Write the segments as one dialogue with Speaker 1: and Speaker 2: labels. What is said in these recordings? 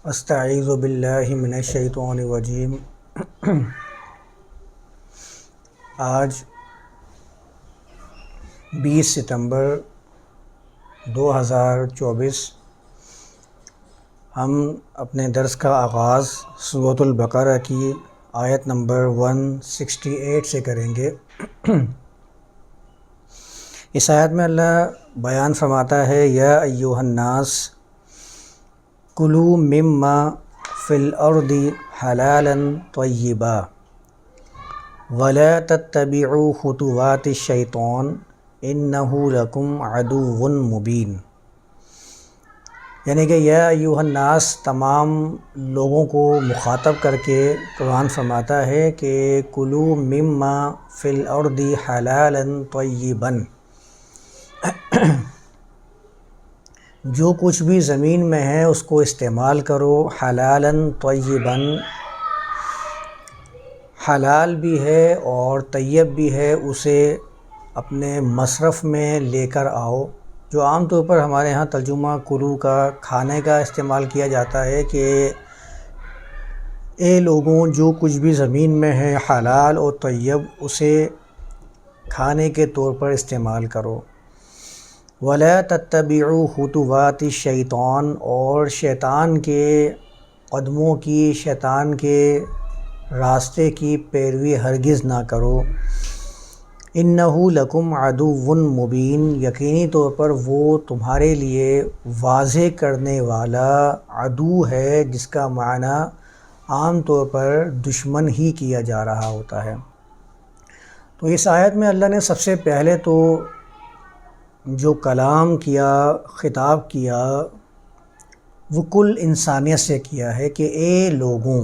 Speaker 1: استعیذ باللہ من الشیطان الرجیم۔ آج 20 ستمبر 2024 ہم اپنے درس کا آغاز سورۃ البقرہ کی آیت نمبر 168 سے کریں گے۔ اس آیت میں اللہ بیان فرماتا ہے، یا ایھا الناس کلوا مما فی الارض حلالا طیبا ولا تتبعوا خطوات الشیطان انہ لکم عدو مبین۔ یعنی کہ یا ایھا الناس تمام لوگوں کو مخاطب کر کے قرآن فرماتا ہے کہ کلوا مما فی الارض حلالا طیبا، جو کچھ بھی زمین میں ہے اس کو استعمال کرو، حلالا طیبا، حلال بھی ہے اور طیب بھی ہے، اسے اپنے مصرف میں لے کر آؤ۔ جو عام طور پر ہمارے ہاں ترجمہ کلو کا کھانے کا استعمال کیا جاتا ہے کہ اے لوگوں جو کچھ بھی زمین میں ہے حلال اور طیب اسے کھانے کے طور پر استعمال کرو۔ وَلَا تَتَّبِعُوا خُطُوَاتِ الشَّيْطَانِ، اور شیطان کے قدموں کی، شیطان کے راستے کی پیروی ہرگز نہ کرو۔ اِنَّهُ لَكُمْ عَدُوٌّ مُبِينٌ، یقینی طور پر وہ تمہارے لیے واضح کرنے والا عدو ہے، جس کا معنی عام طور پر دشمن ہی کیا جا رہا ہوتا ہے۔ تو اس آیت میں اللہ نے سب سے پہلے تو جو کلام کیا، خطاب کیا، وہ کل انسانیت سے کیا ہے کہ اے لوگوں،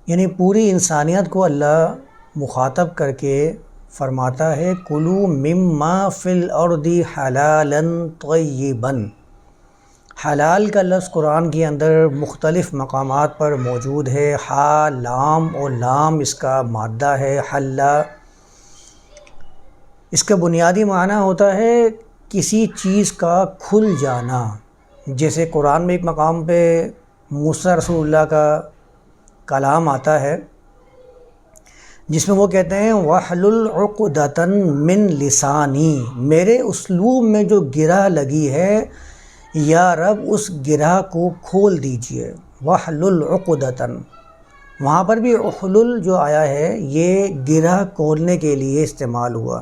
Speaker 1: یعنی پوری انسانیت کو اللہ مخاطب کر کے فرماتا ہے کلوا مما فی الارض حلالا طیبا۔ حلال کا لفظ قرآن کے اندر مختلف مقامات پر موجود ہے۔ حا، لام اور لام اس کا مادہ ہے، حلا۔ اس کا بنیادی معنی ہوتا ہے کسی چیز کا کھل جانا۔ جیسے قرآن میں ایک مقام پہ موسیٰ رسول اللہ کا کلام آتا ہے جس میں وہ کہتے ہیں وَاحْلُلْ عُقْدَةً مِّن لِسَانِی، میرے اسلوب میں جو گرہ لگی ہے یا رب اس گرہ کو کھول دیجئے۔ وَاحْلُلْ عُقْدَةً، وہاں پر بھی احلل جو آیا ہے یہ گرہ کھولنے کے لیے استعمال ہوا۔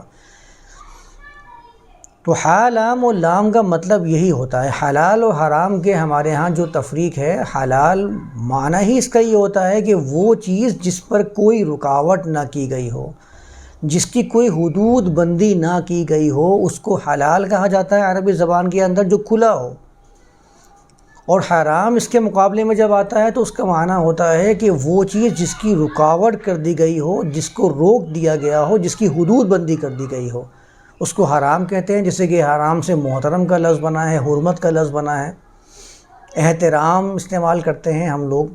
Speaker 1: تو حا، لام اور لام کا مطلب یہی ہوتا ہے۔ حلال اور حرام کے ہمارے ہاں جو تفریق ہے، حلال معنی ہی اس کا یہ ہوتا ہے کہ وہ چیز جس پر کوئی رکاوٹ نہ کی گئی ہو، جس کی کوئی حدود بندی نہ کی گئی ہو، اس کو حلال کہا جاتا ہے عربی زبان کے اندر، جو کھلا ہو۔ اور حرام اس کے مقابلے میں جب آتا ہے تو اس کا معنی ہوتا ہے کہ وہ چیز جس کی رکاوٹ کر دی گئی ہو، جس کو روک دیا گیا ہو، جس کی حدود بندی کر دی گئی ہو، اس کو حرام کہتے ہیں۔ جیسے کہ حرام سے محترم کا لفظ بنا ہے، حرمت کا لفظ بنا ہے، احترام استعمال کرتے ہیں ہم لوگ۔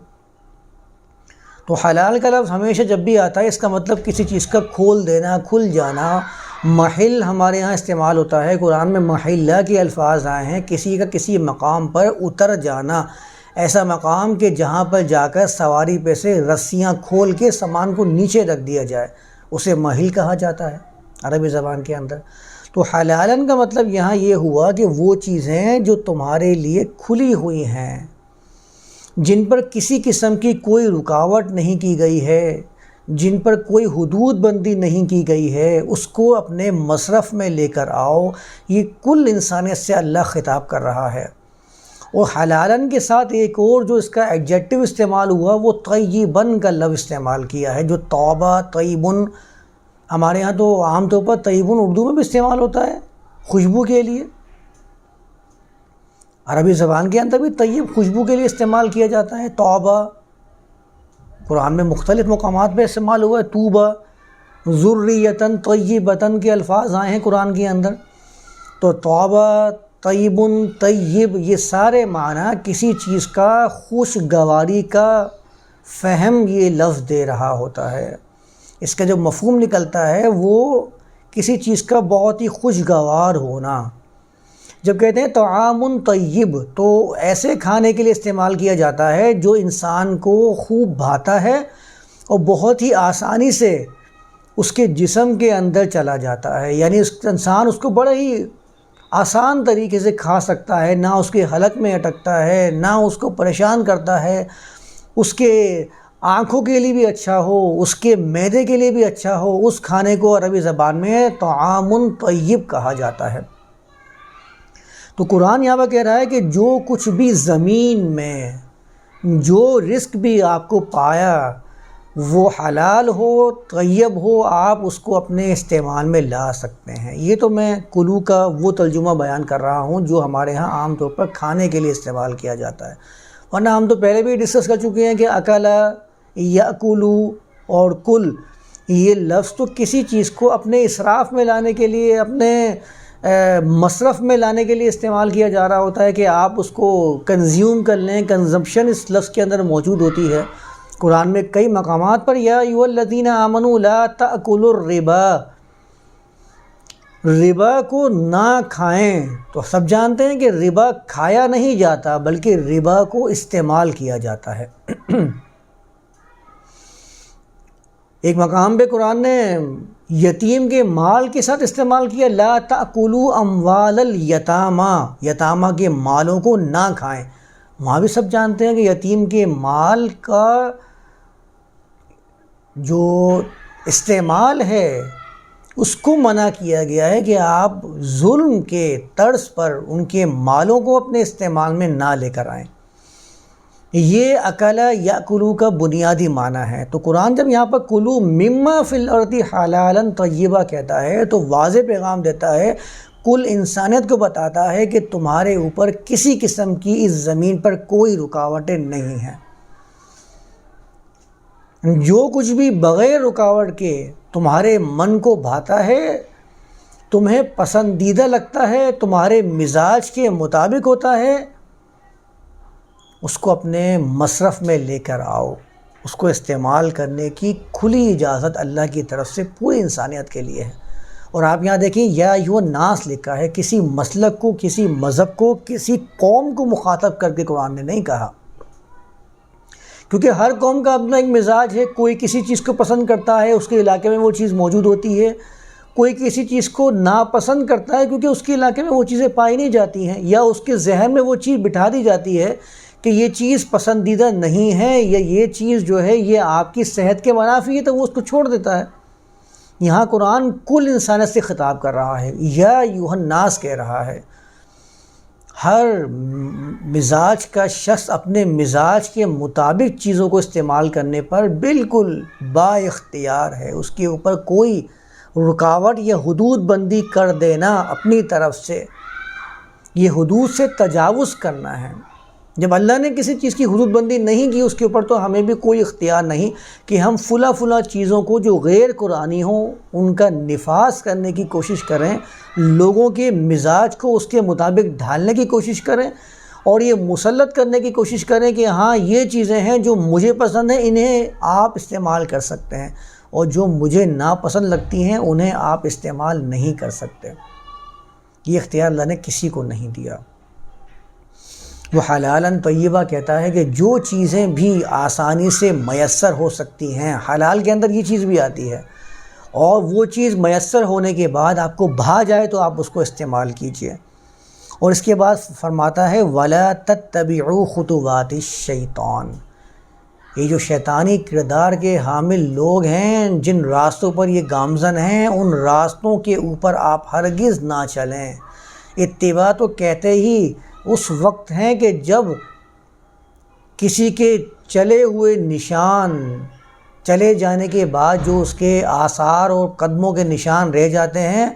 Speaker 1: تو حلال کا لفظ ہمیشہ جب بھی آتا ہے اس کا مطلب کسی چیز کا کھول دینا، کھل جانا۔ محل ہمارے ہاں استعمال ہوتا ہے، قرآن میں محلہ کے الفاظ آئے ہیں، کسی کا کسی مقام پر اتر جانا، ایسا مقام کہ جہاں پر جا کر سواری پہ سے رسیاں کھول کے سامان کو نیچے رکھ دیا جائے، اسے محل کہا جاتا ہے عربی زبان کے اندر۔ تو حلالن کا مطلب یہاں یہ ہوا کہ وہ چیزیں جو تمہارے لیے کھلی ہوئی ہیں، جن پر کسی قسم کی کوئی رکاوٹ نہیں کی گئی ہے، جن پر کوئی حدود بندی نہیں کی گئی ہے، اس کو اپنے مصرف میں لے کر آؤ۔ یہ کل انسانیت سے اللہ خطاب کر رہا ہے۔ اور حلالن کے ساتھ ایک اور جو اس کا ایڈجیکٹو استعمال ہوا وہ طیبن کا لفظ استعمال کیا ہے، جو توبہ، طیبن، ہمارے ہاں تو عام طور پر طیبن اردو میں بھی استعمال ہوتا ہے خوشبو کے لیے، عربی زبان کے اندر بھی طیب خوشبو کے لیے استعمال کیا جاتا ہے۔ توبہ قرآن میں مختلف مقامات پہ استعمال ہوا ہے، توبہ، ذریۃ طیبۃ کے الفاظ آئے ہیں قرآن کے اندر۔ تو توبہ، طیبن، طیب، یہ سارے معنی کسی چیز کا خوشگواری کا فہم یہ لفظ دے رہا ہوتا ہے۔ اس کا جو مفہوم نکلتا ہے وہ کسی چیز کا بہت ہی خوشگوار ہونا، جب کہتے ہیں طعام طیب تو ایسے کھانے کے لیے استعمال کیا جاتا ہے جو انسان کو خوب بھاتا ہے اور بہت ہی آسانی سے اس کے جسم کے اندر چلا جاتا ہے، یعنی انسان اس کو بڑا ہی آسان طریقے سے کھا سکتا ہے، نہ اس کے حلق میں اٹکتا ہے، نہ اس کو پریشان کرتا ہے، اس کے آنکھوں کے لیے بھی اچھا ہو، اس کے معدے کے لیے بھی اچھا ہو، اس کھانے کو عربی زبان میں طعام طیب کہا جاتا ہے۔ تو قرآن یہاں پر کہہ رہا ہے کہ جو کچھ بھی زمین میں جو رزق بھی آپ کو پایا وہ حلال ہو، طیب ہو، آپ اس کو اپنے استعمال میں لا سکتے ہیں۔ یہ تو میں کلو کا وہ ترجمہ بیان کر رہا ہوں جو ہمارے ہاں عام طور پر کھانے کے لیے استعمال کیا جاتا ہے، ورنہ ہم تو پہلے بھی ڈسکس کر چکے ہیں کہ اکلا، یاکلو اور کل، یہ لفظ تو کسی چیز کو اپنے اسراف میں لانے کے لیے، اپنے مصرف میں لانے کے لیے استعمال کیا جا رہا ہوتا ہے کہ آپ اس کو کنزیوم کر لیں۔ کنزمپشن اس لفظ کے اندر موجود ہوتی ہے۔ قرآن میں کئی مقامات پر یا ایھا الذین آمنوا لا تأکلوا الربا، ربا کو نہ کھائیں۔ تو سب جانتے ہیں کہ ربا کھایا نہیں جاتا بلکہ ربا کو استعمال کیا جاتا ہے۔ ایک مقام پہ قرآن نے یتیم کے مال کے ساتھ استعمال کیا، لا تأکلوا اموال الیتامی، یتامہ کے مالوں کو نہ کھائیں۔ وہاں بھی سب جانتے ہیں کہ یتیم کے مال کا جو استعمال ہے اس کو منع کیا گیا ہے کہ آپ ظلم کے طرز پر ان کے مالوں کو اپنے استعمال میں نہ لے کر آئیں۔ یہ اکلا یاکلو کا بنیادی معنی ہے۔ تو قرآن جب یہاں پر کلو مما فی الارض حلالا طیبا کہتا ہے تو واضح پیغام دیتا ہے، کل انسانیت کو بتاتا ہے کہ تمہارے اوپر کسی قسم کی اس زمین پر کوئی رکاوٹیں نہیں ہیں۔ جو کچھ بھی بغیر رکاوٹ کے تمہارے من کو بھاتا ہے، تمہیں پسندیدہ لگتا ہے، تمہارے مزاج کے مطابق ہوتا ہے، اس کو اپنے مصرف میں لے کر آؤ۔ اس کو استعمال کرنے کی کھلی اجازت اللہ کی طرف سے پوری انسانیت کے لیے ہے۔ اور آپ یہاں دیکھیں یا ایھا الناس لکھا ہے، کسی مسلک کو، کسی مذہب کو، کسی قوم کو مخاطب کر کے قرآن نے نہیں کہا، کیونکہ ہر قوم کا اپنا ایک مزاج ہے۔ کوئی کسی چیز کو پسند کرتا ہے، اس کے علاقے میں وہ چیز موجود ہوتی ہے، کوئی کسی چیز کو ناپسند کرتا ہے کیونکہ اس کے علاقے میں وہ چیزیں پائی نہیں جاتی ہیں، یا اس کے ذہن میں وہ چیز بٹھا دی جاتی ہے کہ یہ چیز پسندیدہ نہیں ہے، یا یہ چیز جو ہے یہ آپ کی صحت کے منافی ہے، تو وہ اس کو چھوڑ دیتا ہے۔ یہاں قرآن کل انسانیت سے خطاب کر رہا ہے، یا ایھا الناس کہہ رہا ہے۔ ہر مزاج کا شخص اپنے مزاج کے مطابق چیزوں کو استعمال کرنے پر بالکل با اختیار ہے۔ اس کے اوپر کوئی رکاوٹ یا حدود بندی کر دینا اپنی طرف سے، یہ حدود سے تجاوز کرنا ہے۔ جب اللہ نے کسی چیز کی حدود بندی نہیں کی، اس کے اوپر تو ہمیں بھی کوئی اختیار نہیں کہ ہم فلاں چیزوں کو جو غیر قرآنی ہوں ان کا نفاذ کرنے کی کوشش کریں، لوگوں کے مزاج کو اس کے مطابق ڈھالنے کی کوشش کریں، اور یہ مسلط کرنے کی کوشش کریں کہ ہاں یہ چیزیں ہیں جو مجھے پسند ہیں، انہیں آپ استعمال کر سکتے ہیں، اور جو مجھے ناپسند لگتی ہیں انہیں آپ استعمال نہیں کر سکتے۔ یہ اختیار اللہ نے کسی کو نہیں دیا۔ وہ حلالا طیبہ کہتا ہے کہ جو چیزیں بھی آسانی سے میسر ہو سکتی ہیں، حلال کے اندر یہ چیز بھی آتی ہے، اور وہ چیز میسر ہونے کے بعد آپ کو بھا جائے تو آپ اس کو استعمال کیجئے۔ اور اس کے بعد فرماتا ہے وَلَا تَتَّبِعُوا خُطُوَاتِ الشَّيْطَانِ، یہ جو شیطانی کردار کے حامل لوگ ہیں، جن راستوں پر یہ گامزن ہیں، ان راستوں کے اوپر آپ ہرگز نہ چلیں۔ اتباع تو کہتے ہی اس وقت ہیں کہ جب کسی کے چلے ہوئے نشان، چلے جانے کے بعد جو اس کے آثار اور قدموں کے نشان رہ جاتے ہیں،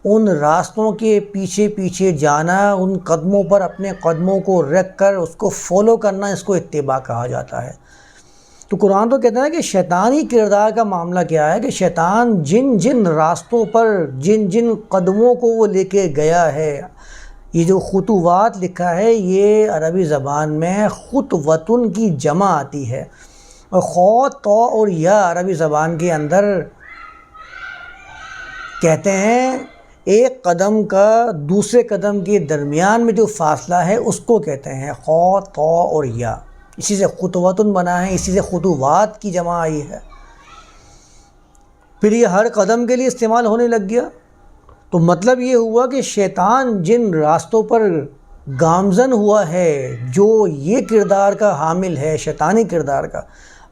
Speaker 1: ان راستوں کے پیچھے پیچھے جانا، ان قدموں پر اپنے قدموں کو رکھ کر اس کو فالو کرنا، اس کو اتباع کہا جاتا ہے۔ تو قرآن تو کہتا ہے کہ شیطانی کردار کا معاملہ کیا ہے کہ شیطان جن جن راستوں پر، جن جن قدموں کو وہ لے کے گیا ہے، یہ جو خطوات لکھا ہے یہ عربی زبان میں خطوتن کی جمع آتی ہے، اور خو، تو اور یا عربی زبان کے اندر کہتے ہیں ایک قدم کا دوسرے قدم کے درمیان میں جو فاصلہ ہے اس کو کہتے ہیں خو، طا اور یا. اسی سے خطوتن بنا ہے، اسی سے خطوات کی جمع آئی ہے. پھر یہ ہر قدم کے لیے استعمال ہونے لگ گیا. تو مطلب یہ ہوا کہ شیطان جن راستوں پر گامزن ہوا ہے، جو یہ کردار کا حامل ہے، شیطانی کردار کا،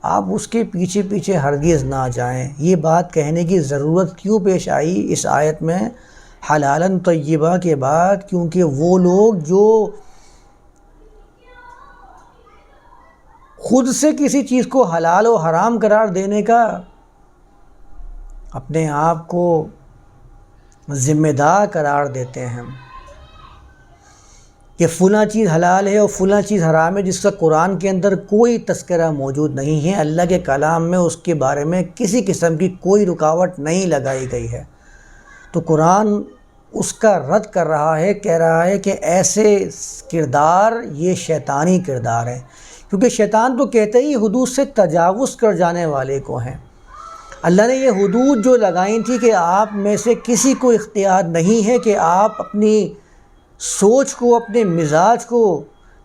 Speaker 1: آپ اس کے پیچھے پیچھے ہرگز نہ جائیں. یہ بات کہنے کی ضرورت کیوں پیش آئی اس آیت میں حلالاً طیبہ کے بعد؟ کیونکہ وہ لوگ جو خود سے کسی چیز کو حلال و حرام قرار دینے کا اپنے آپ کو ذمہ دار قرار دیتے ہیں کہ فلاں چیز حلال ہے اور فلاں چیز حرام ہے، جس کا قرآن کے اندر کوئی تذکرہ موجود نہیں ہے، اللہ کے کلام میں اس کے بارے میں کسی قسم کی کوئی رکاوٹ نہیں لگائی گئی ہے، تو قرآن اس کا رد کر رہا ہے، کہہ رہا ہے کہ ایسے کردار یہ شیطانی کردار ہیں. کیونکہ شیطان تو کہتے ہی حدود سے تجاوز کر جانے والے کو ہیں. اللہ نے یہ حدود جو لگائی تھی کہ آپ میں سے کسی کو اختیار نہیں ہے کہ آپ اپنی سوچ کو، اپنے مزاج کو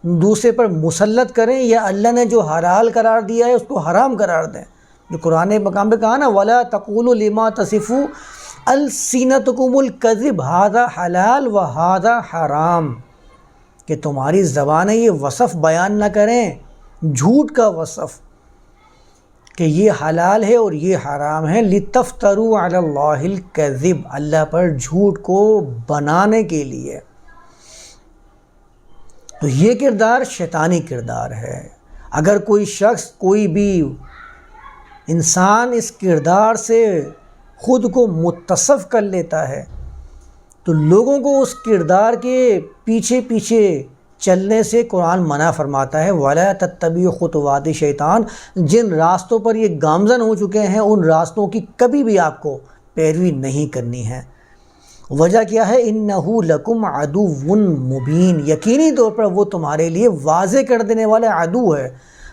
Speaker 1: دوسرے پر مسلط کریں، یا اللہ نے جو حلال قرار دیا ہے اس کو حرام قرار دیں. جو قرآن مقام پہ کہا نا وَلَا تَقُولُوا لِمَا تَصِفُوا أَلْسِنَتُكُمُ الْكَذِبَ هَذَا حلال وَهَذَا حرام، کہ تمہاری زبانیں یہ وصف بیان نہ کریں، جھوٹ کا وصف، کہ یہ حلال ہے اور یہ حرام ہے، لِتَفْتَرُوا عَلَى اللَّهِ الْكَذِبَ، اللہ پر جھوٹ کو بنانے کے لیے. تو یہ کردار شیطانی کردار ہے. اگر کوئی شخص، کوئی بھی انسان اس کردار سے خود کو متصف کر لیتا ہے تو لوگوں کو اس کردار کے پیچھے پیچھے چلنے سے قرآن منع فرماتا ہے. وَلَا تَتَّبِعُوا خُطُوَاتِ الشَّیطان، جن راستوں پر یہ گامزن ہو چکے ہیں ان راستوں کی کبھی بھی آپ کو پیروی نہیں کرنی ہے. وجہ کیا ہے؟ اِنَّهُ لَكُمْ عَدُوٌّ مُبِینٌ، یقینی طور پر وہ تمہارے لیے واضح کر دینے والا عدو ہے.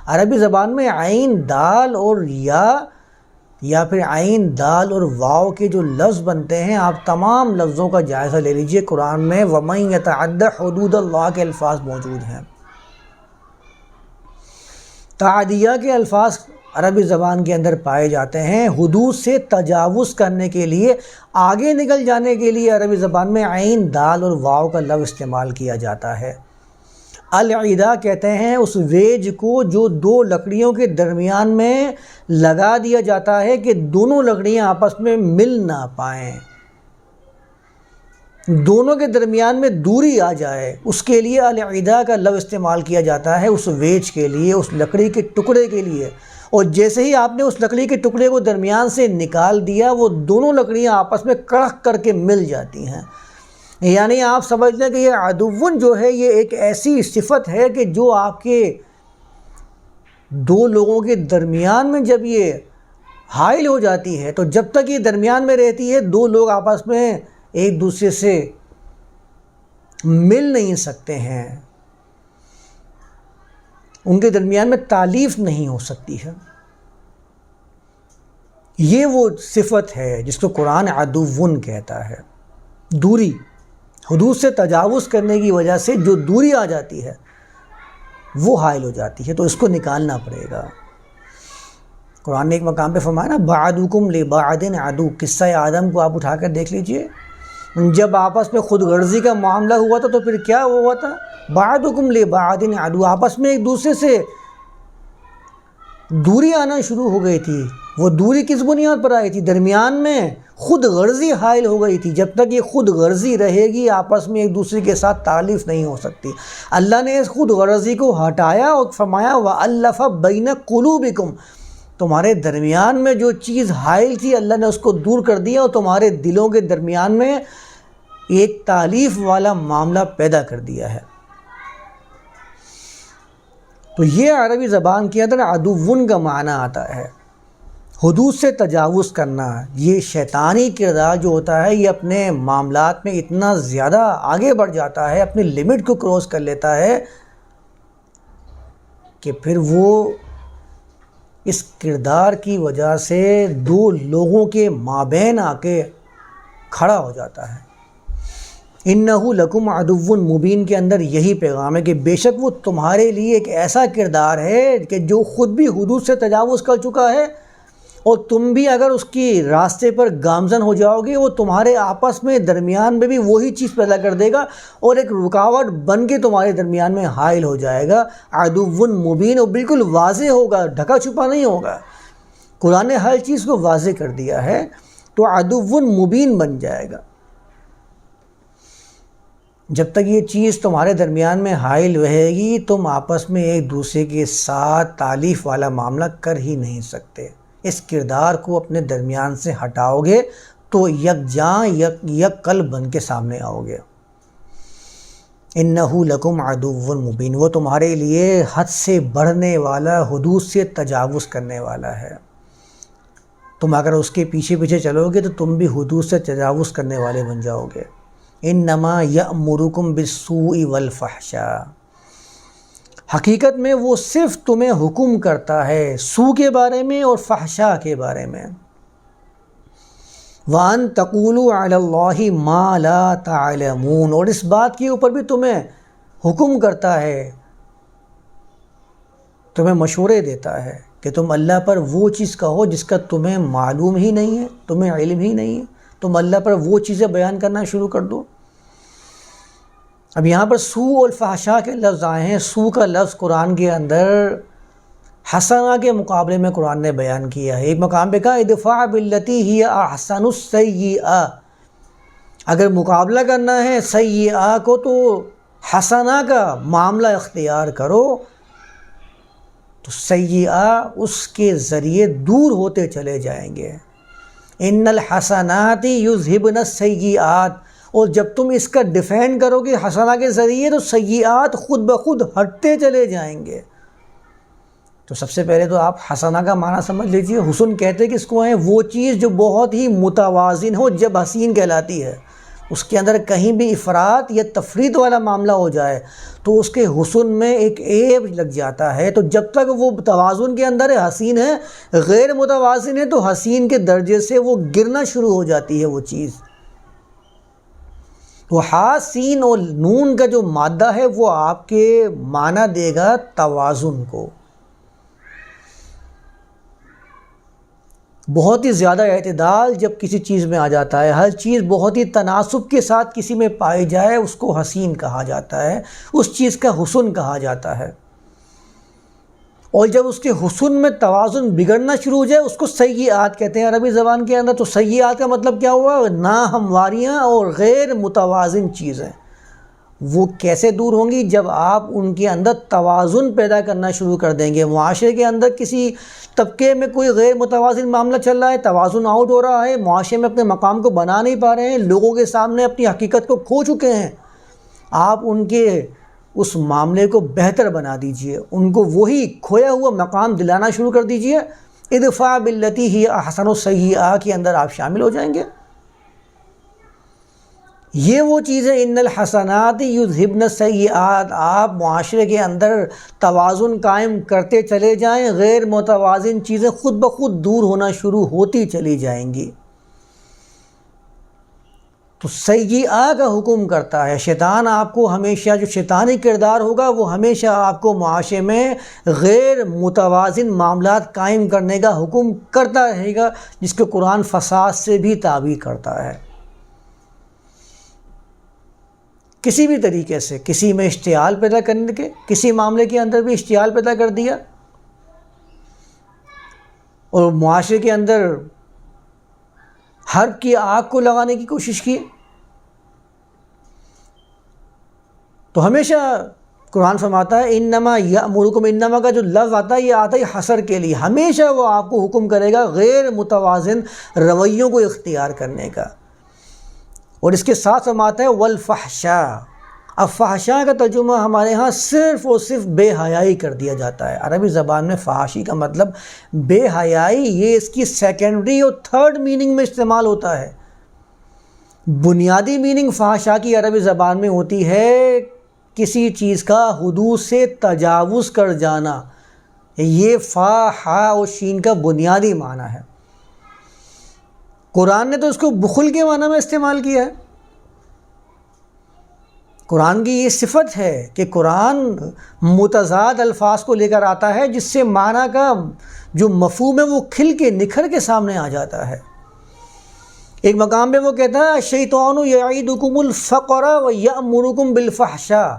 Speaker 1: عربی زبان میں عین، دال اور یا پھر عین، دال اور واو کے جو لفظ بنتے ہیں، آپ تمام لفظوں کا جائزہ لے لیجئے. قرآن میں وَمَن يَتَعَدَّ حُدُودَ اللَّهِ کے الفاظ موجود ہیں. تعدیہ کے الفاظ عربی زبان کے اندر پائے جاتے ہیں. حدود سے تجاوز کرنے کے لیے، آگے نکل جانے کے لیے عربی زبان میں عین، دال اور واو کا لفظ استعمال کیا جاتا ہے. العیدہ کہتے ہیں اس ویج کو جو دو لکڑیوں کے درمیان میں لگا دیا جاتا ہے کہ دونوں لکڑیاں آپس میں مل نہ پائیں، دونوں کے درمیان میں دوری آ جائے، اس کے لیے العیدہ کا لفظ استعمال کیا جاتا ہے اس ویج کے لیے، اس لکڑی کے ٹکڑے کے لیے. اور جیسے ہی آپ نے اس لکڑی کے ٹکڑے کو درمیان سے نکال دیا، وہ دونوں لکڑیاں آپس میں کڑک کر کے مل جاتی ہیں. یعنی آپ سمجھ لیں کہ یہ عدوٌ جو ہے یہ ایک ایسی صفت ہے کہ جو آپ کے دو لوگوں کے درمیان میں جب یہ حائل ہو جاتی ہے، تو جب تک یہ درمیان میں رہتی ہے دو لوگ آپس میں ایک دوسرے سے مل نہیں سکتے ہیں، ان کے درمیان میں تالیف نہیں ہو سکتی ہے. یہ وہ صفت ہے جس کو قرآن عدوٌ کہتا ہے. دوری، حدود سے تجاوز کرنے کی وجہ سے جو دوری آ جاتی ہے وہ حائل ہو جاتی ہے، تو اس کو نکالنا پڑے گا. قرآن نے ایک مقام پہ فرمایا نا بعضکم لبعض عدو. قصہ آدم کو آپ اٹھا کر دیکھ لیجئے، جب آپس میں خود غرضی کا معاملہ ہوا تھا تو پھر کیا ہوا تھا؟ بعضکم لبعض عدو، آپس میں ایک دوسرے سے دوری آنا شروع ہو گئی تھی. وہ دوری کس بنیاد پر آئی تھی؟ درمیان میں خود غرضی حائل ہو گئی تھی. جب تک یہ خود غرضی رہے گی آپس میں ایک دوسرے کے ساتھ تالیف نہیں ہو سکتی. اللہ نے اس خود غرضی کو ہٹایا اور فرمایا وَأَلَّفَ بَيْنَ قُلُوبِكُمْ، تمہارے درمیان میں جو چیز حائل تھی اللہ نے اس کو دور کر دیا اور تمہارے دلوں کے درمیان میں ایک تالیف والا معاملہ پیدا کر دیا ہے. تو یہ عربی زبان کے اندر عدوٌ کا معنی آتا ہے، حدود سے تجاوز کرنا. یہ شیطانی کردار جو ہوتا ہے یہ اپنے معاملات میں اتنا زیادہ آگے بڑھ جاتا ہے، اپنی لمٹ کو کراس کر لیتا ہے کہ پھر وہ اس کردار کی وجہ سے دو لوگوں کے مابین آ کے کھڑا ہو جاتا ہے. انہو لکم عدو مبین کے اندر یہی پیغام ہے کہ بے شک وہ تمہارے لیے ایک ایسا کردار ہے کہ جو خود بھی حدود سے تجاوز کر چکا ہے، اور تم بھی اگر اس کی راستے پر گامزن ہو جاؤ گے وہ تمہارے آپس میں درمیان میں بھی وہی چیز پیدا کر دے گا اور ایک رکاوٹ بن کے تمہارے درمیان میں حائل ہو جائے گا۔ عدو مبین، اور بالکل واضح ہوگا، ڈھکا چھپا نہیں ہوگا۔ قرآن نے ہر چیز کو واضح کر دیا ہے، تو عدو مبین بن جائے گا۔ جب تک یہ چیز تمہارے درمیان میں حائل رہے گی تم آپس میں ایک دوسرے کے ساتھ تالیف والا معاملہ کر ہی نہیں سکتے۔ اس کردار کو اپنے درمیان سے ہٹاؤ گے تو یکجاں یک قلب بن کے سامنے آؤ گے۔ انہو لکم عدو مبین، وہ تمہارے لیے حد سے بڑھنے والا، حدود سے تجاوز کرنے والا ہے۔ تم اگر اس کے پیچھے پیچھے چلو گے تو تم بھی حدود سے تجاوز کرنے والے بن جاؤ گے۔ انما یأمرکم بالسوء والفحشاء، حقیقت میں وہ صرف تمہیں حکم کرتا ہے سوء کے بارے میں اور فحشاء کے بارے میں۔ وَأَن تَقُولُوا عَلَى اللَّهِ مَا لَا تَعْلَمُونَ، اور اس بات کے اوپر بھی تمہیں حکم کرتا ہے، تمہیں مشورے دیتا ہے کہ تم اللہ پر وہ چیز کہو جس کا تمہیں معلوم ہی نہیں ہے، تمہیں علم ہی نہیں ہے، تم اللہ پر وہ چیزیں بیان کرنا شروع کر دو۔ اب یہاں پر سوء اور فحشاء کے لفظ آئے ہیں۔ سوء کا لفظ قرآن کے اندر حسنہ کے مقابلے میں قرآن نے بیان کیا ہے۔ ایک مقام پہ کہا ادفع باللتی ہی احسن السیئہ، اگر مقابلہ کرنا ہے سیئہ کو تو حسنہ کا معاملہ اختیار کرو، تو سیئہ اس کے ذریعے دور ہوتے چلے جائیں گے۔ ان الحسنات یذہبن السیئات، اور جب تم اس کا ڈیفینڈ کرو گے حسنہ کے ذریعے تو سیئات خود بخود ہٹتے چلے جائیں گے۔ تو سب سے پہلے تو آپ حسنہ کا معنی سمجھ لیجئے۔ حسن کہتے کس کو ہیں؟ وہ چیز جو بہت ہی متوازن ہو جب حسین کہلاتی ہے۔ اس کے اندر کہیں بھی افراط یا تفریط والا معاملہ ہو جائے تو اس کے حسن میں ایک عیب لگ جاتا ہے۔ تو جب تک وہ توازن کے اندر ہے، حسین ہے، غیر متوازن ہے تو حسین کے درجے سے وہ گرنا شروع ہو جاتی ہے وہ چیز۔ تو حسین اور نون کا جو مادہ ہے وہ آپ کے معنی دے گا توازن کو۔ بہت ہی زیادہ اعتدال جب کسی چیز میں آ جاتا ہے، ہر چیز بہت ہی تناسب کے ساتھ کسی میں پائی جائے، اس کو حسین کہا جاتا ہے، اس چیز کا حسن کہا جاتا ہے۔ اور جب اس کے حسن میں توازن بگڑنا شروع ہو جائے اس کو سیئات کہتے ہیں عربی زبان کے اندر۔ تو سیئات کا مطلب کیا ہوا؟ ناہمواریاں اور غیر متوازن چیزیں۔ وہ کیسے دور ہوں گی؟ جب آپ ان کے اندر توازن پیدا کرنا شروع کر دیں گے۔ معاشرے کے اندر کسی طبقے میں کوئی غیر متوازن معاملہ چل رہا ہے، توازن آؤٹ ہو رہا ہے، معاشرے میں اپنے مقام کو بنا نہیں پا رہے ہیں، لوگوں کے سامنے اپنی حقیقت کو کھو چکے ہیں، آپ ان کے اس معاملے کو بہتر بنا دیجئے، ان کو وہی کھویا ہوا مقام دلانا شروع کر دیجئے۔ ادفع باللتی ہی احسن السیئہ کے اندر آپ شامل ہو جائیں گے۔ یہ وہ چیز ہے ان الحسنات یذہبن السیئات، آپ معاشرے کے اندر توازن قائم کرتے چلے جائیں، غیر متوازن چیزیں خود بخود دور ہونا شروع ہوتی چلی جائیں گی۔ تو سیئہ کا حکم کرتا ہے شیطان آپ کو ہمیشہ، جو شیطانی کردار ہوگا وہ ہمیشہ آپ کو معاشرے میں غیر متوازن معاملات قائم کرنے کا حکم کرتا رہے گا، جس کو قرآن فساد سے بھی تعبیر کرتا ہے۔ کسی بھی طریقے سے کسی میں اشتعال پیدا کرنے کے، کسی معاملے کے اندر بھی اشتعال پیدا کر دیا اور معاشرے کے اندر حرب کی آگ کو لگانے کی کوشش کی، تو ہمیشہ قرآن فرماتا ہے انما یأمرکم، انما کا جو لفظ آتا ہے یہ آتا ہے حصر کے لیے، ہمیشہ وہ آپ کو حکم کرے گا غیر متوازن رویوں کو اختیار کرنے کا۔ اور اس کے ساتھ فرماتا ہے والفحشاء۔ اب فحشاء کا ترجمہ ہمارے ہاں صرف اور صرف بے حیائی کر دیا جاتا ہے۔ عربی زبان میں فحاشی کا مطلب بے حیائی، یہ اس کی سیکنڈری اور تھرڈ میننگ میں استعمال ہوتا ہے۔ بنیادی میننگ فحشاء کی عربی زبان میں ہوتی ہے کسی چیز کا حدود سے تجاوز کر جانا، یہ فا ہا اور شین کا بنیادی معنی ہے۔ قرآن نے تو اس کو بخل کے معنی میں استعمال کیا ہے۔ قرآن کی یہ صفت ہے کہ قرآن متضاد الفاظ کو لے کر آتا ہے جس سے معنی کا جو مفہوم ہے وہ کھل کے نکھر کے سامنے آ جاتا ہے۔ ایک مقام پہ وہ کہتا ہے الشیطان یعیدکم الفقر ویأمرکم بالفحشاء،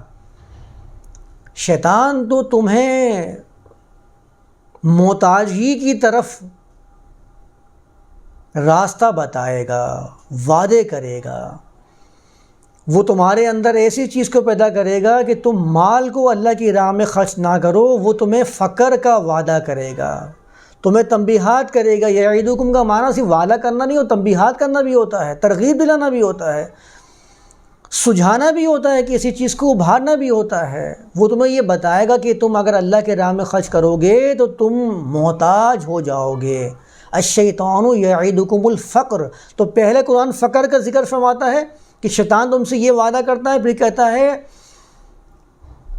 Speaker 1: شیطان تو تمہیں محتاجی کی طرف راستہ بتائے گا، وعدے کرے گا، وہ تمہارے اندر ایسی چیز کو پیدا کرے گا کہ تم مال کو اللہ کی راہ میں خرچ نہ کرو، وہ تمہیں فقر کا وعدہ کرے گا، تمہیں تنبیہات کرے گا۔ یعیدکم کا معنی صرف وعدہ کرنا نہیں ہو، تنبیہات کرنا بھی ہوتا ہے، ترغیب دلانا بھی ہوتا ہے، سجھانا بھی ہوتا ہے، کسی چیز کو ابھارنا بھی ہوتا ہے۔ وہ تمہیں یہ بتائے گا کہ تم اگر اللہ کے راہ میں خرچ کرو گے تو تم محتاج ہو جاؤ گے۔ الشیطان یعیدکم الفقر، تو پہلے قرآن فقر کا ذکر فرماتا ہے کہ شیطان تم سے یہ وعدہ کرتا ہے، پھر کہتا ہے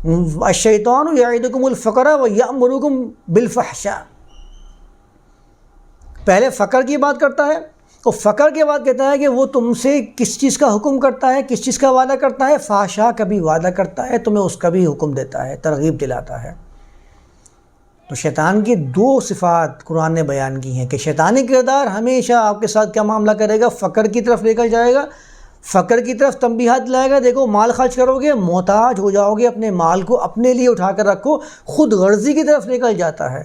Speaker 1: الشیطان یعیدکم الفقر ویأمرکم بالفحشاء، پہلے فقر کی بات کرتا ہے اور فقر کے بعد کہتا ہے کہ وہ تم سے کس چیز کا حکم کرتا ہے، کس چیز کا وعدہ کرتا ہے، فحشاء کا بھی وعدہ کرتا ہے، تمہیں اس کا بھی حکم دیتا ہے، ترغیب دلاتا ہے۔ تو شیطان کی دو صفات قرآن نے بیان کی ہیں کہ شیطانی کردار ہمیشہ آپ کے ساتھ کیا معاملہ کرے گا، فقر کی طرف لے کر جائے گا، فقر کی طرف تنبیہات لائے گا، دیکھو مال خرچ کرو گے محتاج ہو جاؤ گے، اپنے مال کو اپنے لیے اٹھا کر رکھو، خود غرضی کی طرف لے کر جاتا ہے۔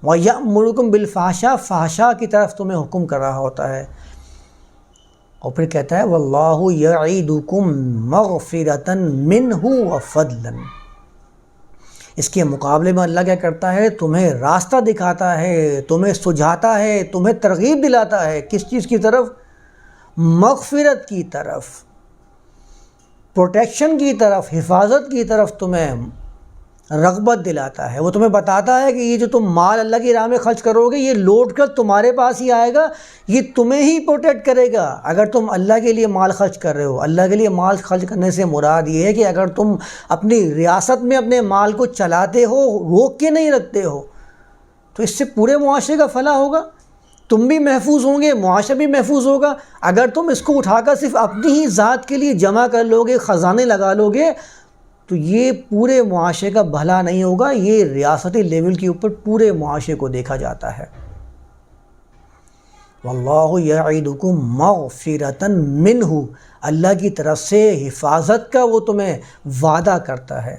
Speaker 1: وَيَأْمُرُكُمْ بِالْفَحْشَاءِ، فحشاء کی طرف تمہیں حکم کر رہا ہوتا ہے، اور پھر کہتا ہے وَاللَّهُ يَعِدُكُمْ مَغْفِرَةً مِّنْهُ وَفَضْلًا، اس کے مقابلے میں اللہ کیا کرتا ہے، تمہیں راستہ دکھاتا ہے، تمہیں سجھاتا ہے، تمہیں ترغیب دلاتا ہے، کس چیز کی طرف؟ مغفرت کی طرف، پروٹیکشن کی طرف، حفاظت کی طرف تمہیں رغبت دلاتا ہے۔ وہ تمہیں بتاتا ہے کہ یہ جو تم مال اللہ کی راہ میں خرچ کرو گے یہ لوٹ کر تمہارے پاس ہی آئے گا، یہ تمہیں ہی پروٹیکٹ کرے گا اگر تم اللہ کے لیے مال خرچ کر رہے ہو۔ اللہ کے لیے مال خرچ کرنے سے مراد یہ ہے کہ اگر تم اپنی ریاست میں اپنے مال کو چلاتے ہو، روک کے نہیں رکھتے ہو، تو اس سے پورے معاشرے کا فلاح ہوگا، تم بھی محفوظ ہوں گے، معاشرہ بھی محفوظ ہوگا۔ اگر تم اس کو اٹھا کر صرف اپنی ہی ذات کے لیے جمع کر لو گے، خزانے لگا لو گے، تو یہ پورے معاشرے کا بھلا نہیں ہوگا، یہ ریاستی لیول کے اوپر پورے معاشرے کو دیکھا جاتا ہے۔ واللہ یعیدکم مغفرۃ منہ، اللہ کی طرف سے حفاظت کا وہ تمہیں وعدہ کرتا ہے۔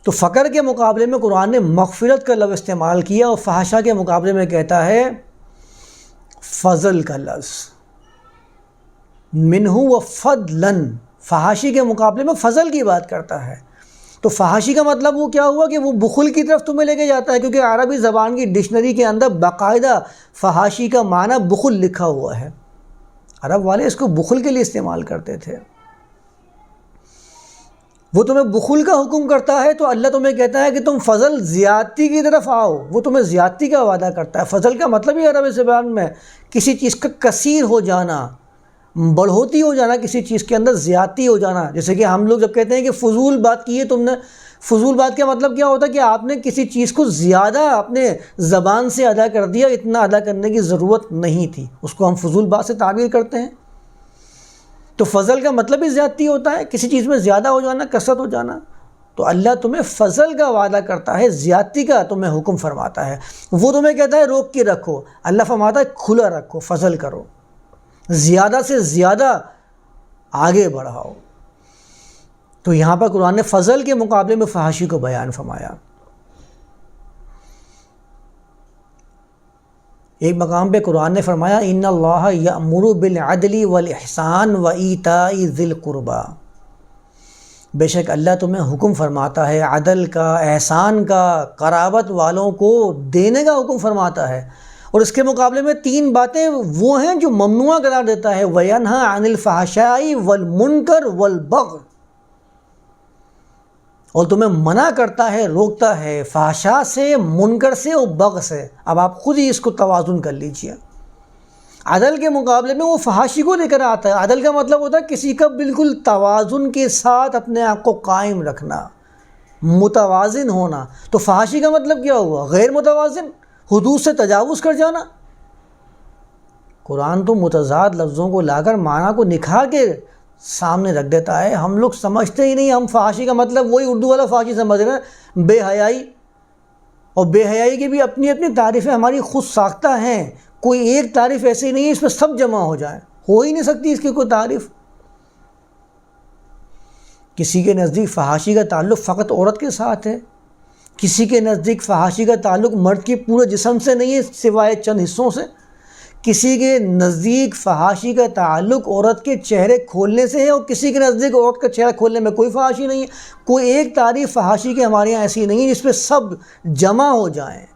Speaker 1: تو فقر کے مقابلے میں قرآن نے مغفرت کا لفظ استعمال کیا، اور فحشاء کے مقابلے میں کہتا ہے فضل کا لفظ، منہ وفضلاً، فحاشی کے مقابلے میں فضل کی بات کرتا ہے۔ تو فحاشی کا مطلب وہ کیا ہوا کہ وہ بخل کی طرف تمہیں لے کے جاتا ہے، کیونکہ عربی زبان کی ڈکشنری کے اندر باقاعدہ فحاشی کا معنی بخل لکھا ہوا ہے، عرب والے اس کو بخل کے لیے استعمال کرتے تھے۔ وہ تمہیں بخل کا حکم کرتا ہے تو اللہ تمہیں کہتا ہے کہ تم فضل زیادتی کی طرف آؤ، وہ تمہیں زیادتی کا وعدہ کرتا ہے۔ فضل کا مطلب ہی عربی زبان میں کسی چیز کا کثیر ہو جانا، بڑھوتی ہو جانا، کسی چیز کے اندر زیادتی ہو جانا۔ جیسے کہ ہم لوگ جب کہتے ہیں کہ فضول بات کی ہے تم نے، فضول بات کا مطلب کیا ہوتا ہے کہ آپ نے کسی چیز کو زیادہ اپنے زبان سے ادا کر دیا، اتنا ادا کرنے کی ضرورت نہیں تھی، اس کو ہم فضول بات سے تعبیر کرتے ہیں۔ تو فضل کا مطلب ہی زیادتی ہوتا ہے، کسی چیز میں زیادہ ہو جانا، کثرت ہو جانا۔ تو اللہ تمہیں فضل کا وعدہ کرتا ہے، زیادتی کا تمہیں حکم فرماتا ہے۔ وہ تمہیں کہتا ہے روک کے رکھو، اللہ فرماتا ہے کھلا رکھو، فضل کرو، زیادہ سے زیادہ آگے بڑھاؤ۔ تو یہاں پر قرآن نے فضل کے مقابلے میں فحاشی کو بیان فرمایا۔ ایک مقام پہ قرآن نے فرمایا ان اللہ یأمر بالعدل والاحسان وایتاء ذی القربی، بے شک اللہ تمہیں حکم فرماتا ہے عدل کا، احسان کا، قرابت والوں کو دینے کا حکم فرماتا ہے، اور اس کے مقابلے میں تین باتیں وہ ہیں جو ممنوع قرار دیتا ہے، وَيَنْهَى عَنِ الْفَحْشَاءِ وَالْمُنْكَرِ وَالْبَغْيِ، اور تمہیں منع کرتا ہے، روکتا ہے فحشاء سے، منکر سے اور بغی سے۔ اب آپ خود ہی اس کو توازن کر لیجئے۔ عدل کے مقابلے میں وہ فحاشی کو لے کر آتا ہے۔ عدل کا مطلب ہوتا ہے کسی کا بالکل توازن کے ساتھ اپنے آپ کو قائم رکھنا، متوازن ہونا۔ تو فحاشی کا مطلب کیا ہوا؟ غیر متوازن، حدود سے تجاوز کر جانا۔ قرآن تو متضاد لفظوں کو لا کر معنی کو نکھار کے سامنے رکھ دیتا ہے. ہم لوگ سمجھتے ہی نہیں. ہم فحاشی کا مطلب وہی اردو والا فحاشی سمجھ رہے ہیں، بے حیائی. اور بے حیائی کی بھی اپنی اپنی تعریفیں ہماری خود ساختہ ہیں. کوئی ایک تعریف ایسی نہیں ہے اس میں سب جمع ہو جائیں، ہو ہی نہیں سکتی اس کی کوئی تعریف. کسی کے نزدیک فحاشی کا تعلق فقط عورت کے ساتھ ہے، کسی کے نزدیک فحاشی کا تعلق مرد کے پورے جسم سے نہیں ہے سوائے چند حصوں سے، کسی کے نزدیک فحاشی کا تعلق عورت کے چہرے کھولنے سے ہے، اور کسی کے نزدیک عورت کا چہرہ کھولنے میں کوئی فحاشی نہیں ہے. کوئی ایک تعریف فحاشی کی ہمارے یہاں ایسی نہیں ہے جس پہ سب جمع ہو جائیں.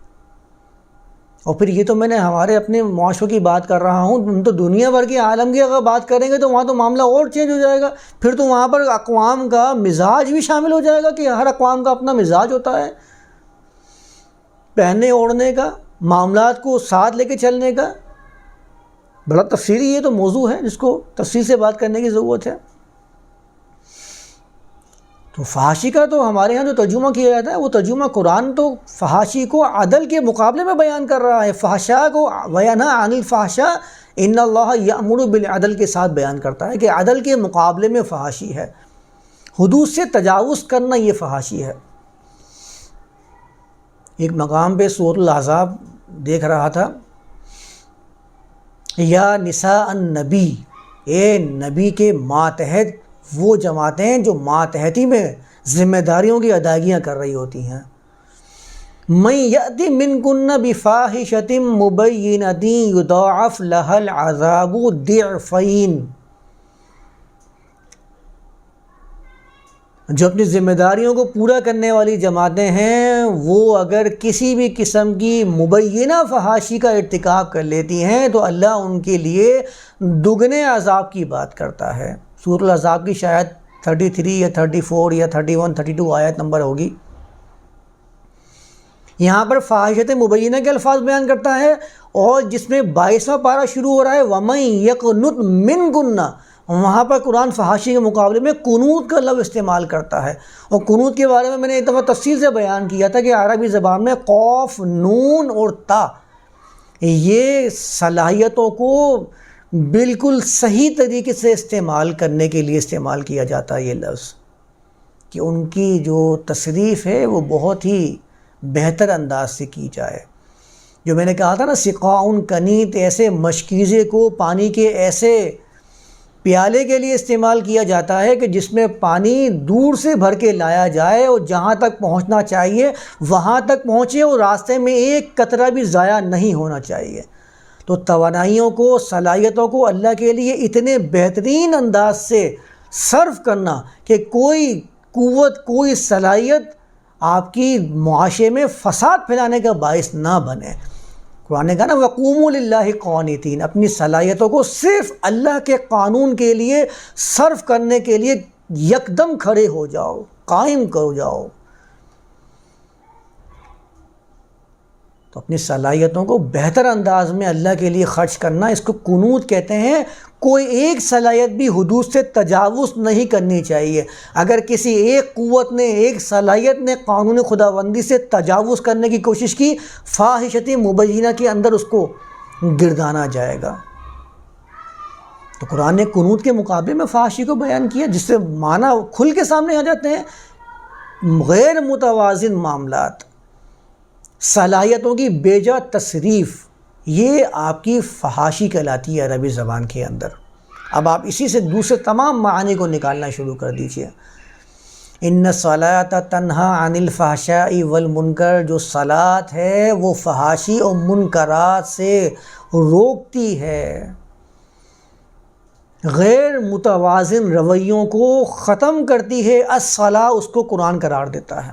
Speaker 1: اور پھر یہ تو میں نے ہمارے اپنے معاشروں کی بات کر رہا ہوں. ہم تو دنیا بھر کے عالم کی اگر بات کریں گے تو وہاں تو معاملہ اور چینج ہو جائے گا. پھر تو وہاں پر اقوام کا مزاج بھی شامل ہو جائے گا کہ ہر اقوام کا اپنا مزاج ہوتا ہے، پہننے اوڑھنے کا، معاملات کو ساتھ لے کے چلنے کا. بڑا تفصیلی یہ تو موضوع ہے جس کو تفصیل سے بات کرنے کی ضرورت ہے. تو فحاشی کا تو ہمارے ہاں جو ترجمہ کیا جاتا ہے وہ ترجمہ قرآن تو فحاشی کو عدل کے مقابلے میں بیان کر رہا ہے. فحشاء کو وَيَنْهَىٰ عَنِ الْفَحْشَاءِ إِنَّ اللَّهَ يَأْمُرُ بِالْعَدْلِ کے ساتھ بیان کرتا ہے کہ عدل کے مقابلے میں فحاشی ہے، حدود سے تجاوز کرنا یہ فحاشی ہے. ایک مقام پہ سورۃ الاحزاب دیکھ رہا تھا، یا نساء النبی، اے نبی کے ماتحت وہ جماعتیں ہیں جو ماتحتی میں ذمہ داریوں کی ادائیگیاں کر رہی ہوتی ہیں. مَن یأتی منکن بفاحشۃ مبینۃ یضاعف لها العذاب ضعفین. جو اپنی ذمہ داریوں کو پورا کرنے والی جماعتیں ہیں وہ اگر کسی بھی قسم کی مبینہ فحاشی کا ارتکاب کر لیتی ہیں تو اللہ ان کے لیے دگنے عذاب کی بات کرتا ہے. سورۃ الاحزاب کی شاید 33 یا 34 یا 31 32 آیت نمبر ہوگی. یہاں پر فاحشۃ مبینہ کے الفاظ بیان کرتا ہے، اور جس میں 22واں پارہ شروع ہو رہا ہے وَمَن یقنط مِنکن، وہاں پر قرآن فحاشی کے مقابلے میں قنوت کا لفظ استعمال کرتا ہے. اور قنوت کے بارے میں میں نے ایک دفعہ تفصیل سے بیان کیا تھا کہ عربی زبان میں قوف، نون اور تا، یہ صلاحیتوں کو بالکل صحیح طریقے سے استعمال کرنے کے لیے استعمال کیا جاتا ہے یہ لفظ، کہ ان کی جو تصریف ہے وہ بہت ہی بہتر انداز سے کی جائے. جو میں نے کہا تھا نا، سقاء کنیت، ایسے مشکیزے کو پانی کے ایسے پیالے کے لیے استعمال کیا جاتا ہے کہ جس میں پانی دور سے بھر کے لایا جائے اور جہاں تک پہنچنا چاہیے وہاں تک پہنچے، اور راستے میں ایک قطرہ بھی ضائع نہیں ہونا چاہیے. تو توانائیوں کو، صلاحیتوں کو اللہ کے لیے اتنے بہترین انداز سے صرف کرنا کہ کوئی قوت، کوئی صلاحیت آپ کی معاشرے میں فساد پھیلانے کا باعث نہ بنے. قرآن نے کہا نا وَقُومُوا لِلَّهِ قَانِتِينَ، اپنی صلاحیتوں کو صرف اللہ کے قانون کے لیے صرف کرنے کے لیے یکدم کھڑے ہو جاؤ، قائم ہو جاؤ. تو اپنی صلاحیتوں کو بہتر انداز میں اللہ کے لیے خرچ کرنا، اس کو قنوت کہتے ہیں. کوئی ایک صلاحیت بھی حدود سے تجاوز نہیں کرنی چاہیے. اگر کسی ایک قوت نے، ایک صلاحیت نے قانون خداوندی سے تجاوز کرنے کی کوشش کی، فاحشۃ مبینہ کے اندر اس کو گردانا جائے گا. تو قرآن نے قنوت کے مقابلے میں فحاشی کو بیان کیا، جس سے معنی کھل کے سامنے آ جاتے ہیں. غیر متوازن معاملات، صلاحیتوں کی بیجا تصریف، یہ آپ کی فحاشی کہلاتی ہے عربی زبان کے اندر. اب آپ اسی سے دوسرے تمام معانی کو نکالنا شروع کر دیجئے. ان الصلاۃ تنہا عن الفحشاء والمنکر، جو صلاۃ ہے وہ فحاشی اور منکرات سے روکتی ہے، غیر متوازن رویوں کو ختم کرتی ہے. الصلاۃ اس کو قرآن قرار دیتا ہے.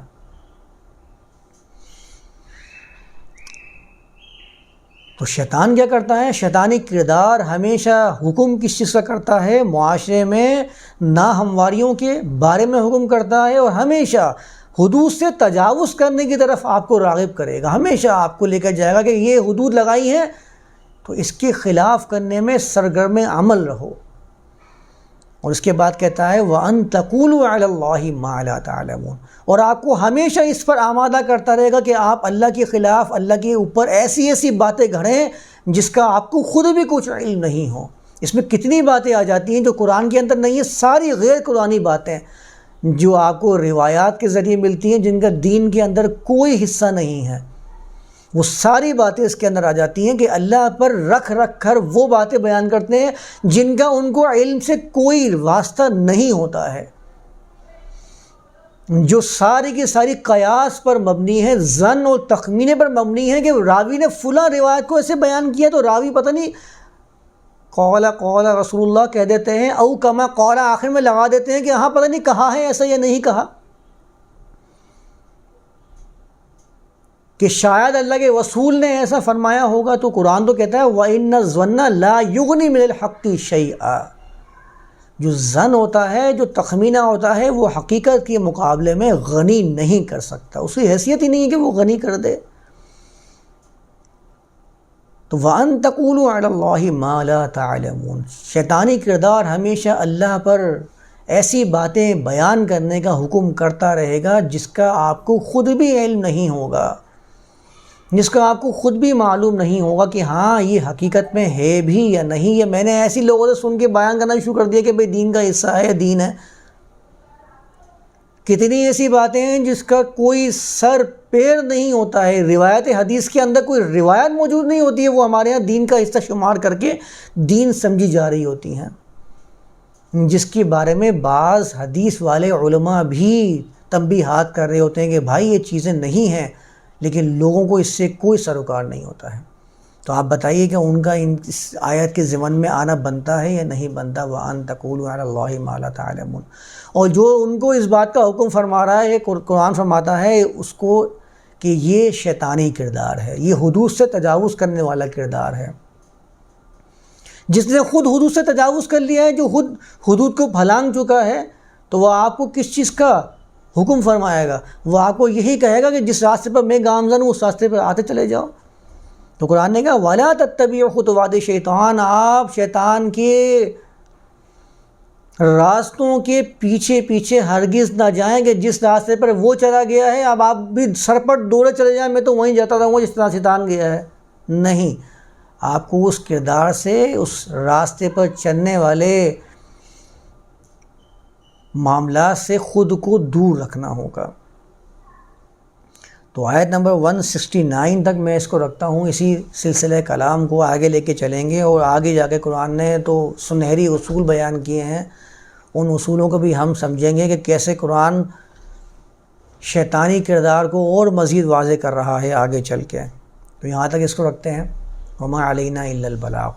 Speaker 1: تو شیطان کیا کرتا ہے؟ شیطانی کردار ہمیشہ حکم کس چیز کا کرتا ہے؟ معاشرے میں ناہمواریوں کے بارے میں حکم کرتا ہے، اور ہمیشہ حدود سے تجاوز کرنے کی طرف آپ کو راغب کرے گا. ہمیشہ آپ کو لے کر جائے گا کہ یہ حدود لگائی ہیں تو اس کے خلاف کرنے میں سرگرم عمل رہو. اور اس کے بعد کہتا ہے وَأَن تَقُولُوا عَلَى اللَّهِ مَا لَا تَعْلَمُونَ، اور آپ کو ہمیشہ اس پر آمادہ کرتا رہے گا کہ آپ اللہ کے خلاف، اللہ کے اوپر ایسی ایسی باتیں گھڑیں جس کا آپ کو خود بھی کچھ علم نہیں ہو. اس میں کتنی باتیں آ جاتی ہیں جو قرآن کے اندر نہیں ہیں، ساری غیر قرآنی باتیں جو آپ کو روایات کے ذریعے ملتی ہیں، جن کا دین کے اندر کوئی حصہ نہیں ہے، وہ ساری باتیں اس کے اندر آ جاتی ہیں کہ اللہ پر رکھ کر وہ باتیں بیان کرتے ہیں جن کا ان کو علم سے کوئی واسطہ نہیں ہوتا ہے، جو ساری کی ساری قیاس پر مبنی ہے، ظن اور تخمینے پر مبنی ہے کہ راوی نے فلاں روایت کو ایسے بیان کیا تو راوی پتہ نہیں قال رسول اللہ کہہ دیتے ہیں، او کما قال آخر میں لگا دیتے ہیں کہ ہاں پتہ نہیں کہا ہے ایسا یا نہیں کہا، کہ شاید اللہ کے رسول نے ایسا فرمایا ہوگا۔ تو قرآن تو کہتا ہے وَإِنَّ الظَّنَّ لَا يُغْنِي مِنَ الْحَقِّ شَيْئًا، جو ظن ہوتا ہے، جو تخمینہ ہوتا ہے، وہ حقیقت کے مقابلے میں غنی نہیں کر سکتا، اس کی حیثیت ہی نہیں ہے کہ وہ غنی کر دے۔ تو وَأَن تَقُولُوا عَلَى اللَّهِ مَا لَا تَعْلَمُونَ، شیطانی کردار ہمیشہ اللہ پر ایسی باتیں بیان کرنے کا حکم کرتا رہے گا جس کا آپ کو خود بھی علم نہیں ہوگا، جس کا آپ کو خود بھی معلوم نہیں ہوگا کہ ہاں یہ حقیقت میں ہے بھی یا نہیں، یا میں نے ایسی لوگوں سے سن کے بیان کرنا شروع کر دیا کہ بھئی دین کا حصہ ہے یا دین ہے۔ کتنی ایسی باتیں ہیں جس کا کوئی سر پیر نہیں ہوتا ہے، روایت حدیث کے اندر کوئی روایت موجود نہیں ہوتی ہے، وہ ہمارے ہاں دین کا حصہ شمار کر کے دین سمجھی جا رہی ہوتی ہیں، جس کے بارے میں بعض حدیث والے علماء بھی تنبیہات کر رہے ہوتے ہیں کہ بھائی یہ چیزیں نہیں ہیں، لیکن لوگوں کو اس سے کوئی سروکار نہیں ہوتا ہے۔ تو آپ بتائیے کہ ان کا اس آیت کے ضمن میں آنا بنتا ہے یا نہیں بنتا؟ وَأَن تَقُولُوا عَلَى اللَّهِ مَا لَا تَعْلَمُونَ۔ اور جو ان کو اس بات کا حکم فرما رہا ہے، قرآن فرماتا ہے اس کو کہ یہ شیطانی کردار ہے، یہ حدود سے تجاوز کرنے والا کردار ہے۔ جس نے خود حدود سے تجاوز کر لیا ہے، جو خود حدود کو پھلانگ چکا ہے، تو وہ آپ کو کس چیز کا حکم فرمائے گا؟ وہ آپ کو یہی کہے گا کہ جس راستے پر میں گامزن ہوں اس راستے پر آتے چلے جاؤ۔ تو قرآن نے کہا وَلَا تَتَّبِعُوا خُطُوَاتِ الشَّيْطَانِ، آپ شیطان کے راستوں کے پیچھے پیچھے ہرگز نہ جائیں کہ جس راستے پر وہ چلا گیا ہے اب آپ بھی سرپٹ دوڑے چلے جائیں میں تو وہیں جاتا رہوں گا جس طرح شیطان گیا ہے۔ نہیں، آپ کو اس کردار سے، اس راستے پر چلنے والے معاملات سے خود کو دور رکھنا ہوگا۔ تو آیت نمبر 169 تک میں اس کو رکھتا ہوں، اسی سلسلہ کلام کو آگے لے کے چلیں گے، اور آگے جا کے قرآن نے تو سنہری اصول بیان کیے ہیں، ان اصولوں کو بھی ہم سمجھیں گے کہ کیسے قرآن شیطانی کردار کو اور مزید واضح کر رہا ہے آگے چل کے۔ تو یہاں تک اس کو رکھتے ہیں۔ وما علینا الا البلاغ۔